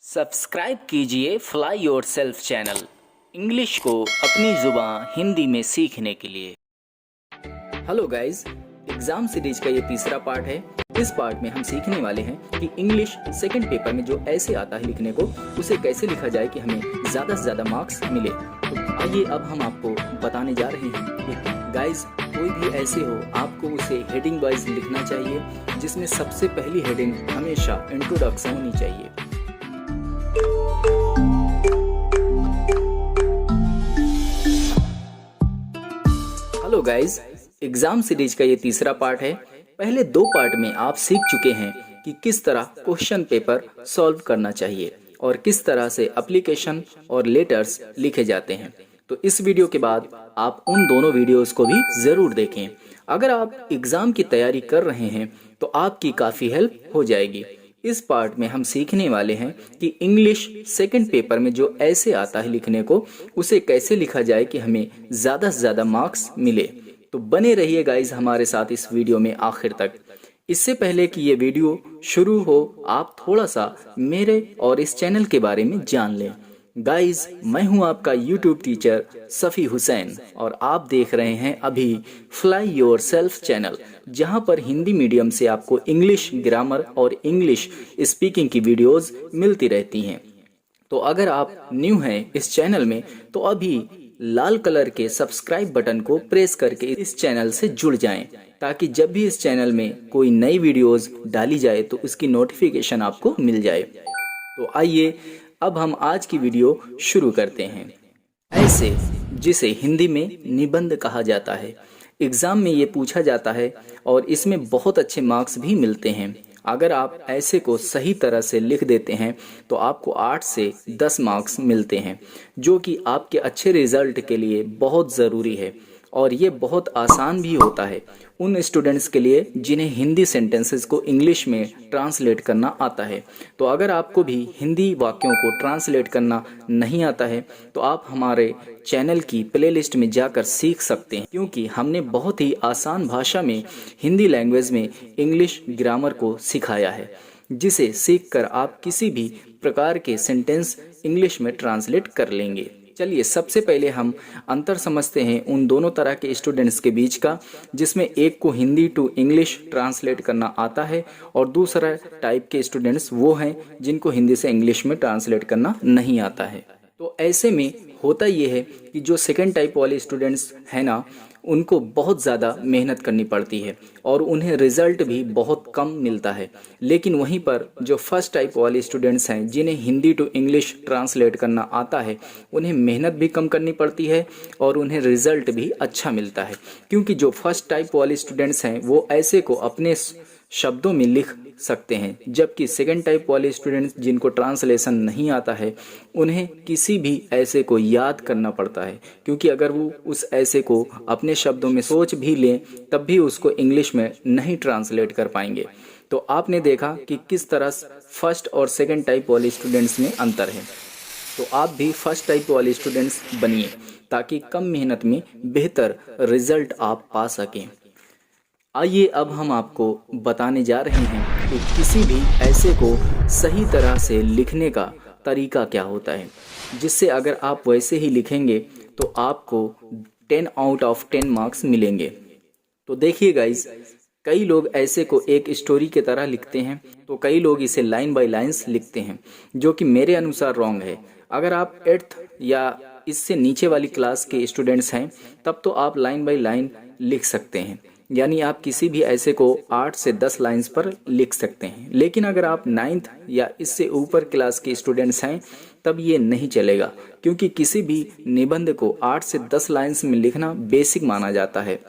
Subscribe कीजिए fly yourself channel English को अपनी जुबान हिंदी में सीखने के लिए। हेलो गाइस, एग्जाम सीरीज का ये तीसरा पार्ट है। इस पार्ट में हम सीखने वाले हैं कि इंग्लिश सेकंड पेपर में जो ऐसे आता है लिखने को, उसे कैसे लिखा जाए कि हमें ज़्यादा से ज़्यादा मार्क्स मिले। तो आइए अब हम आपको बताने जा रहे हैं कि गाइस कोई भी ऐसे हो, आपको उसे हेडिंग वाइज लिखना चाहिए, जिसमें सबसे पहली हेडिंग हमेशा इंट्रोडक्शन होनी चाहिए। हेलो गाइस, एग्जाम सीरीज का ये तीसरा पार्ट है। पहले दो पार्ट में आप सीख चुके हैं कि किस तरह क्वेश्चन पेपर सॉल्व करना चाहिए और किस तरह से एप्लीकेशन और लेटर्स लिखे जाते हैं। तो इस वीडियो के बाद आप उन दोनों वीडियोस को भी ज़रूर देखें। अगर आप एग्ज़ाम की तैयारी कर रहे हैं तो आपकी काफ़ी हेल्प हो जाएगी। इस पार्ट में हम सीखने वाले हैं कि इंग्लिश सेकंड पेपर में जो ऐसे आता है लिखने को, उसे कैसे लिखा जाए कि हमें ज़्यादा से ज़्यादा मार्क्स मिले। तो बने रहिए गाइज हमारे साथ इस वीडियो में आखिर तक। इससे पहले कि ये वीडियो शुरू हो, आप थोड़ा सा मेरे और इस चैनल के बारे में जान लें। गाइज, मैं हूं आपका यूट्यूब टीचर सफ़ी हुसैन और आप देख रहे हैं अभी फ्लाई योरसेल्फ चैनल, जहां पर हिंदी मीडियम से आपको इंग्लिश ग्रामर और इंग्लिश स्पीकिंग की वीडियोस मिलती रहती हैं। तो अगर आप न्यू हैं इस चैनल में तो अभी लाल कलर के सब्सक्राइब बटन को प्रेस करके इस चैनल से जुड़ जाएं, ताकि जब भी इस चैनल में कोई नई वीडियोस डाली जाए तो उसकी नोटिफिकेशन आपको मिल जाए। तो आइए अब हम आज की वीडियो शुरू करते हैं। ऐसे, जिसे हिंदी में निबंध कहा जाता है, एग्ज़ाम में ये पूछा जाता है और इसमें बहुत अच्छे मार्क्स भी मिलते हैं। अगर आप ऐसे को सही तरह से लिख देते हैं तो आपको 8 से 10 मार्क्स मिलते हैं, जो कि आपके अच्छे रिजल्ट के लिए बहुत ज़रूरी है। और ये बहुत आसान भी होता है उन स्टूडेंट्स के लिए जिन्हें हिंदी सेंटेंसेस को इंग्लिश में ट्रांसलेट करना आता है। तो अगर आपको भी हिंदी वाक्यों को ट्रांसलेट करना नहीं आता है तो आप हमारे चैनल की प्लेलिस्ट में जाकर सीख सकते हैं, क्योंकि हमने बहुत ही आसान भाषा में हिंदी लैंग्वेज में इंग्लिश ग्रामर को सिखाया है, जिसे सीखकर आप किसी भी प्रकार के सेंटेंस इंग्लिश में ट्रांसलेट कर लेंगे। चलिए सबसे पहले हम अंतर समझते हैं उन दोनों तरह के स्टूडेंट्स के बीच का, जिसमें एक को हिंदी टू इंग्लिश ट्रांसलेट करना आता है और दूसरा टाइप के स्टूडेंट्स वो हैं जिनको हिंदी से इंग्लिश में ट्रांसलेट करना नहीं आता है। तो ऐसे में होता ये है कि जो सेकंड टाइप वाले स्टूडेंट्स हैं ना, उनको बहुत ज़्यादा मेहनत करनी पड़ती है और उन्हें रिजल्ट भी बहुत कम मिलता है। लेकिन वहीं पर जो फर्स्ट टाइप वाले स्टूडेंट्स हैं, जिन्हें हिंदी टू इंग्लिश ट्रांसलेट करना आता है, उन्हें मेहनत भी कम करनी पड़ती है और उन्हें रिजल्ट भी अच्छा मिलता है। क्योंकि जो फर्स्ट टाइप वाले स्टूडेंट्स हैं वो ऐसे को अपने शब्दों में लिख सकते हैं, जबकि सेकंड टाइप वाले स्टूडेंट्स जिनको ट्रांसलेशन नहीं आता है, उन्हें किसी भी ऐसे को याद करना पड़ता है। क्योंकि अगर वो उस ऐसे को अपने शब्दों में सोच भी लें तब भी उसको इंग्लिश में नहीं ट्रांसलेट कर पाएंगे। तो आपने देखा कि किस तरह फर्स्ट और सेकंड टाइप वाले स्टूडेंट्स में अंतर है। तो आप भी फर्स्ट टाइप वाले स्टूडेंट्स बनिए ताकि कम मेहनत में बेहतर रिजल्ट आप पा सकें। आइए अब हम आपको बताने जा रहे हैं कि किसी भी ऐसे को सही तरह से लिखने का तरीका क्या होता है, जिससे अगर आप वैसे ही लिखेंगे तो आपको 10 आउट ऑफ 10 मार्क्स मिलेंगे। तो देखिए गाइज, कई लोग ऐसे को एक स्टोरी की तरह लिखते हैं, तो कई लोग इसे लाइन बाय लाइन्स लिखते हैं, जो कि मेरे अनुसार रॉन्ग है। अगर आप 8th या इससे नीचे वाली क्लास के स्टूडेंट्स हैं तब तो आप लाइन बाय लाइन लिख सकते हैं, यानी आप किसी भी ऐसे को 8 से 10 लाइंस पर लिख सकते हैं। लेकिन अगर आप 9th या इससे ऊपर क्लास के स्टूडेंट्स हैं तब ये नहीं चलेगा, क्योंकि किसी भी निबंध को 8 से 10 लाइंस में लिखना बेसिक माना जाता है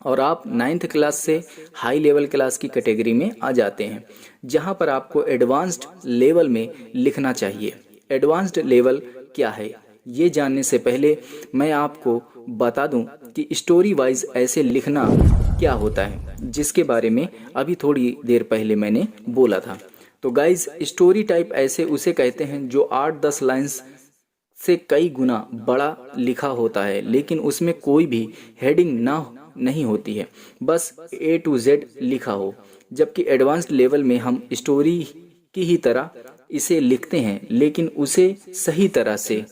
और आप 9th क्लास से हाई लेवल क्लास की कैटेगरी में आ जाते हैं, जहां पर आपको एडवांस्ड लेवल में लिखना चाहिए। एडवांस्ड लेवल क्या है, ये जानने से पहले मैं आपको बता दूं कि स्टोरी वाइज ऐसे लिखना क्या होता है, जिसके बारे में अभी थोड़ी देर पहले मैंने बोला था। तो गाइज, स्टोरी टाइप ऐसे उसे कहते हैं जो 8-10 लाइंस से कई गुना बड़ा लिखा होता है, लेकिन उसमें कोई भी हेडिंग नहीं होती है, बस A to Z लिखा हो। जबकि एडवांस्ड लेवल में हम स्टोरी की ही तरह इसे लिखते हैं लेकिन उसे सही तरह से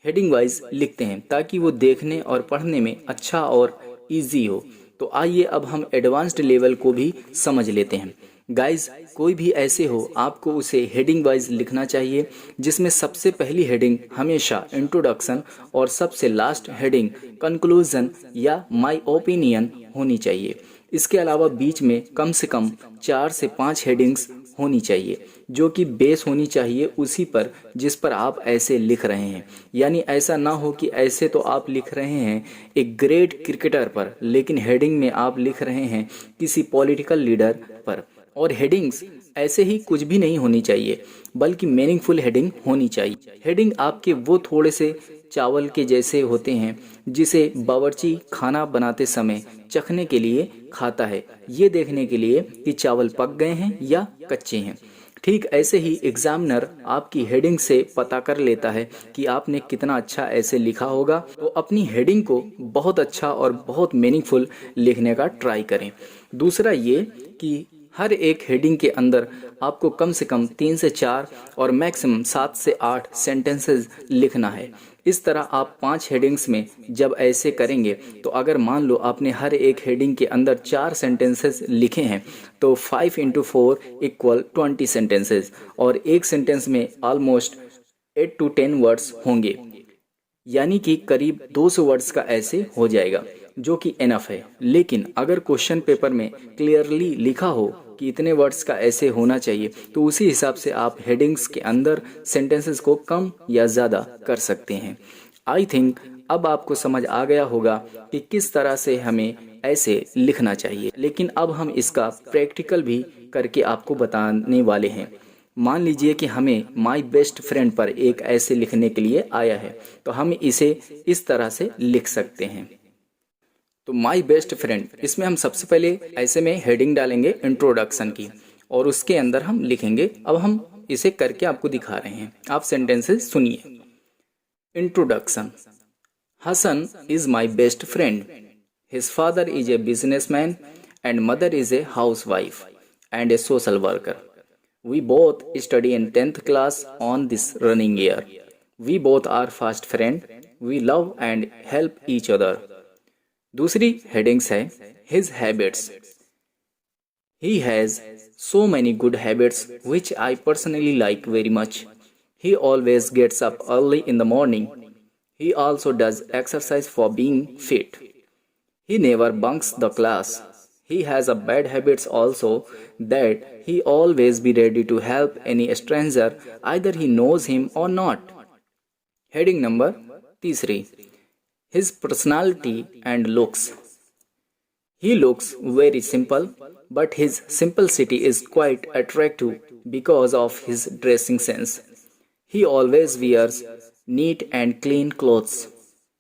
हेडिंग वाइज लिखते हैं ताकि वो देखने और पढ़ने में अच्छा और इजी हो। तो आइए अब हम एडवांस्ड लेवल को भी समझ लेते हैं। गाइस, कोई भी ऐसे हो आपको उसे हेडिंग वाइज लिखना चाहिए, जिसमें सबसे पहली हेडिंग हमेशा इंट्रोडक्शन और सबसे लास्ट हेडिंग कंक्लूजन या माय ओपिनियन होनी चाहिए। इसके अलावा बीच में कम से कम 4 से 5 हेडिंग्स होनी चाहिए जो कि बेस होनी चाहिए उसी पर जिस पर आप ऐसे लिख रहे हैं। यानी ऐसा ना हो कि ऐसे तो आप लिख रहे हैं एक ग्रेट क्रिकेटर पर, लेकिन हेडिंग में आप लिख रहे हैं किसी पॉलिटिकल लीडर पर। और हेडिंग्स ऐसे ही कुछ भी नहीं होनी चाहिए, बल्कि मीनिंगफुल हेडिंग होनी चाहिए। हेडिंग आपके वो थोड़े से चावल के जैसे होते हैं जिसे बावर्ची खाना बनाते समय चखने के लिए खाता है, ये देखने के लिए कि चावल पक गए हैं या कच्चे हैं। ठीक ऐसे ही एग्जामिनर आपकी हेडिंग से पता कर लेता है कि आपने कितना अच्छा ऐसे लिखा होगा। तो अपनी हेडिंग को बहुत अच्छा और बहुत मीनिंगफुल लिखने का ट्राई करें। दूसरा ये कि हर एक हेडिंग के अंदर आपको कम से कम 3 से 4 और मैक्सिमम 7 से 8 सेंटेंसेस लिखना है। इस तरह आप 5 हेडिंग्स में जब ऐसे करेंगे तो अगर मान लो आपने हर एक हेडिंग के अंदर 4 सेंटेंसेस लिखे हैं तो 5 × 4 = 20 सेंटेंसेस, और एक सेंटेंस में ऑलमोस्ट 8 to 10 वर्ड्स होंगे, यानी कि करीब 200 वर्ड्स का ऐसे हो जाएगा, जो कि एनफ है। लेकिन अगर क्वेश्चन पेपर में क्लियरली लिखा हो कि इतने वर्ड्स का ऐसे होना चाहिए तो उसी हिसाब से आप हेडिंग्स के अंदर सेंटेंसेस को कम या ज़्यादा कर सकते हैं। आई थिंक अब आपको समझ आ गया होगा कि किस तरह से हमें ऐसे लिखना चाहिए। लेकिन अब हम इसका प्रैक्टिकल भी करके आपको बताने वाले हैं। मान लीजिए कि हमें माई बेस्ट फ्रेंड पर एक ऐसे लिखने के लिए आया है, तो हम इसे इस तरह से लिख सकते हैं। तो माई बेस्ट फ्रेंड, इसमें हम सबसे पहले ऐसे में हेडिंग डालेंगे इंट्रोडक्शन की, और उसके अंदर हम लिखेंगे। अब हम इसे करके आपको दिखा रहे हैं, आप सेंटेंसेस सुनिए। Introduction. Hasan is my best friend. His father is a businessman and mother is a housewife and a social worker. We both study in 10th class on this running year. We both are fast friends. We love and help each other. दूसरी headings है His habits. He has so many good habits which I personally like very much. He always gets up early in the morning. He also does exercise for being fit. He never bunks the class. He has a bad habits also, that he always be ready to help any stranger, either he knows him or not. Heading number 3. His personality and looks. He looks very simple, but his simplicity is quite attractive because of his dressing sense. He always wears neat and clean clothes.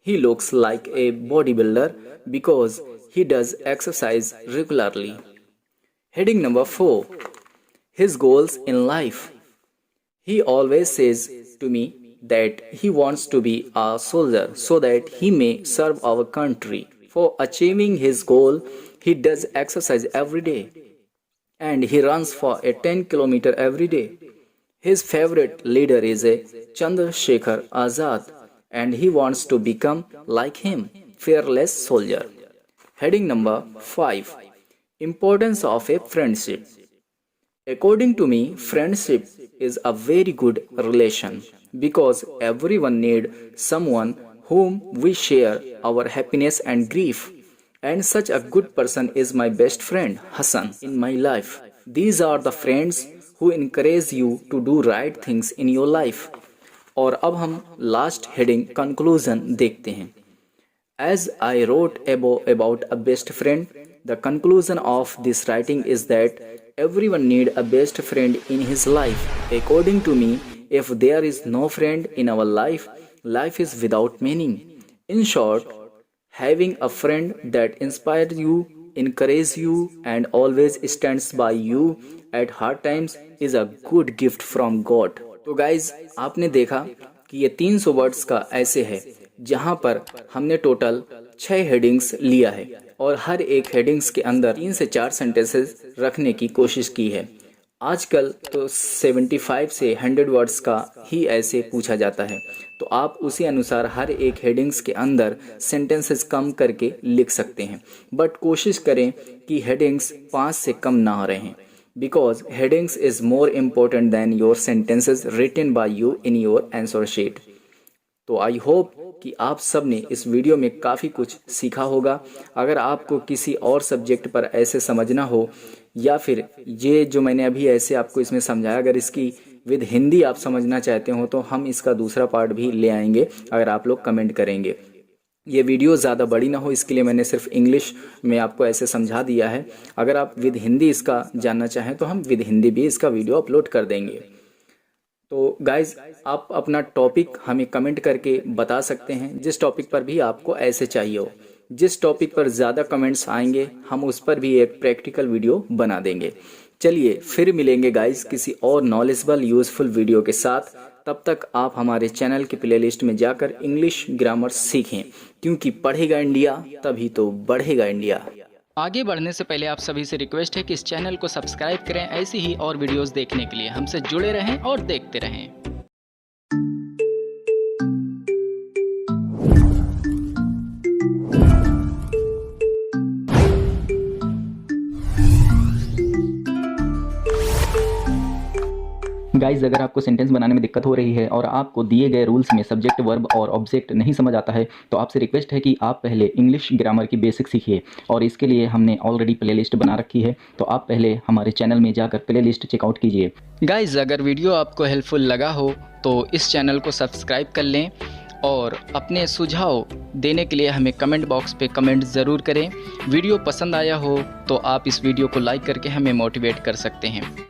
He looks like a bodybuilder because he does exercise regularly. Heading number 4. His goals in life. He always says to me that he wants to be a soldier so that he may serve our country. For achieving his goal, he does exercise every day and he runs for a 10 km every day. His favorite leader is a Chandrasekhar Azad and he wants to become like him, fearless soldier. Heading number 5. Importance of a friendship. According to me, friendship is a very good relation because everyone needs someone whom we share our happiness and grief. And such a good person is my best friend, Hassan, in my life. These are the friends who encourage you to do right things in your life. और अब हम last heading conclusion देखते हैं. As I wrote about a best friend, the conclusion of this writing is that everyone needs a best friend in his life. According to me, if there is no friend in our life, life is without meaning. In short, having a friend that inspires you, encourages you, and always stands by you at hard times is a good gift from God. तो guys, आपने देखा कि ये 300 words का ऐसे है जहां पर हमने टोटल 6 हेडिंग्स लिया है और हर एक हेडिंग्स के अंदर 3 से 4 सेंटेंसेस रखने की कोशिश की है. आजकल तो 75 से 100 वर्ड्स का ही ऐसे पूछा जाता है, तो आप उसी अनुसार हर एक हेडिंग्स के अंदर सेंटेंसेस कम करके लिख सकते हैं। बट कोशिश करें कि हेडिंग्स 5 से कम ना रहें, because headings is more important than your sentences written by you in your answer sheet. तो आई होप कि आप सब ने इस वीडियो में काफ़ी कुछ सीखा होगा। अगर आपको किसी और सब्जेक्ट पर ऐसे समझना हो, या फिर ये जो मैंने अभी ऐसे आपको इसमें समझाया, अगर इसकी विद हिंदी आप समझना चाहते हो तो हम इसका दूसरा पार्ट भी ले आएंगे, अगर आप लोग कमेंट करेंगे। ये वीडियो ज़्यादा बड़ी ना हो, इसके लिए मैंने सिर्फ इंग्लिश में आपको ऐसे समझा दिया है। अगर आप विद हिंदी इसका जानना चाहें तो हम विद हिंदी भी इसका वीडियो अपलोड कर देंगे। तो गाइज, आप अपना टॉपिक हमें कमेंट करके बता सकते हैं, जिस टॉपिक पर भी आपको ऐसे चाहिए हो। जिस टॉपिक पर ज़्यादा कमेंट्स आएंगे हम उस पर भी एक प्रैक्टिकल वीडियो बना देंगे। चलिए फिर मिलेंगे गाइज किसी और नॉलेजेबल यूजफुल वीडियो के साथ। तब तक आप हमारे चैनल की प्लेलिस्ट में जाकर इंग्लिश ग्रामर सीखें, क्योंकि पढ़ेगा इंडिया तभी तो बढ़ेगा इंडिया। आगे बढ़ने से पहले आप सभी से रिक्वेस्ट है कि इस चैनल को सब्सक्राइब करें, ऐसी ही और वीडियोस देखने के लिए हमसे जुड़े रहें और देखते रहें। गाइज, अगर आपको सेंटेंस बनाने में दिक्कत हो रही है और आपको दिए गए रूल्स में सब्जेक्ट, वर्ब और ऑब्जेक्ट नहीं समझ आता है, तो आपसे रिक्वेस्ट है कि आप पहले इंग्लिश ग्रामर की बेसिक सीखिए। और इसके लिए हमने ऑलरेडी प्लेलिस्ट बना रखी है, तो आप पहले हमारे चैनल में जाकर प्लेलिस्ट चेकआउट कीजिए। गाइज, अगर वीडियो आपको हेल्पफुल लगा हो तो इस चैनल को सब्सक्राइब कर लें और अपने सुझाव देने के लिए हमें कमेंट बॉक्स पे कमेंट ज़रूर करें। वीडियो पसंद आया हो तो आप इस वीडियो को लाइक करके हमें मोटिवेट कर सकते हैं।